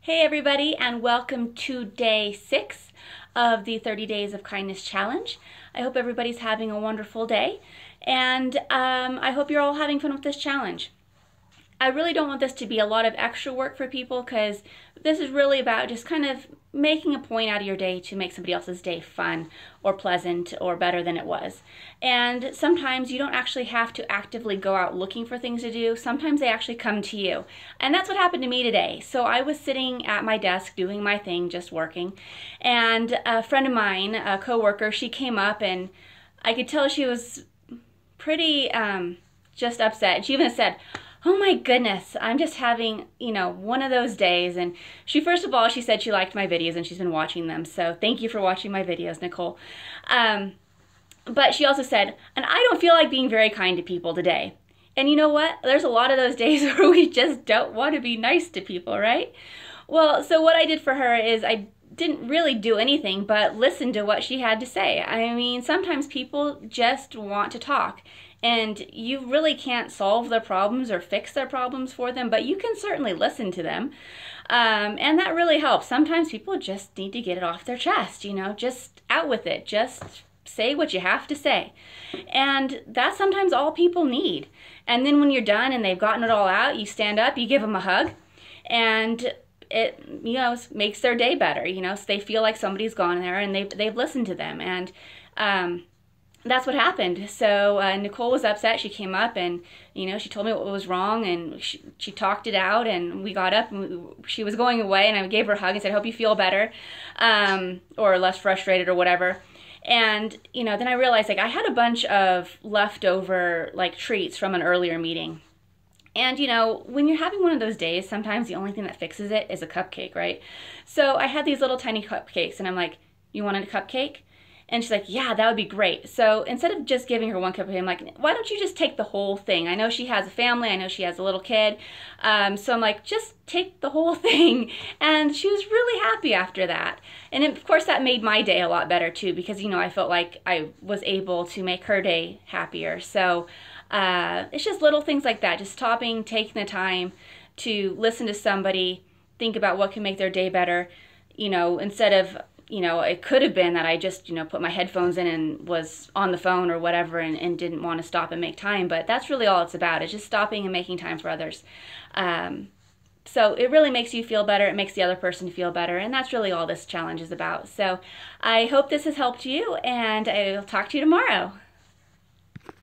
Hey everybody, and welcome to day 6 of the 30 Days of Kindness Challenge. I hope everybody's having a wonderful day, and I hope you're all having fun with this challenge. I really don't want this to be a lot of extra work for people because this is really about just kind of making a point out of your day to make somebody else's day fun or pleasant or better than it was. And sometimes you don't actually have to actively go out looking for things to do. Sometimes they actually come to you. And that's what happened to me today. So I was sitting at my desk doing my thing, just working, and a friend of mine, a coworker, she came up and I could tell she was pretty just upset. She even said, "Oh my goodness, I'm just having, one of those days." And first of all, she said she liked my videos and she's been watching them. So thank you for watching my videos, Nicole. But she also said, "And I don't feel like being very kind to people today." And you know what? There's a lot of those days where we just don't want to be nice to people, right? Well, so what I did for her is I didn't really do anything but listen to what she had to say. I mean, sometimes people just want to talk. And you really can't solve their problems or fix their problems for them, but you can certainly listen to them. And that really helps. Sometimes people just need to get it off their chest, just out with it. Just say what you have to say. And that's sometimes all people need. And then when you're done and they've gotten it all out, you stand up, you give them a hug, and it, makes their day better, so they feel like somebody's gone there and they've listened to them. And, that's what happened. So Nicole was upset. She came up and, she told me what was wrong, and she talked it out, and we got up and she was going away, and I gave her a hug and said, "I hope you feel better," or less frustrated or whatever. And, then I realized I had a bunch of leftover treats from an earlier meeting. And, when you're having one of those days, sometimes the only thing that fixes it is a cupcake, right? So I had these little tiny cupcakes, and I'm like, "You want a cupcake?" And she's like, "Yeah, that would be great." So instead of just giving her one cupcake, I'm like, "Why don't you just take the whole thing?" I know she has a family. I know she has a little kid. So I'm like, just take the whole thing. And she was really happy after that. And of course, that made my day a lot better too, because, I felt like I was able to make her day happier. So it's just little things like that, just stopping, taking the time to listen to somebody, think about what can make their day better, instead of, it could have been that I just, put my headphones in and was on the phone or whatever and didn't want to stop and make time. But that's really all it's about, is just stopping and making time for others. So it really makes you feel better. It makes the other person feel better. And that's really all this challenge is about. So I hope this has helped you, and I'll talk to you tomorrow.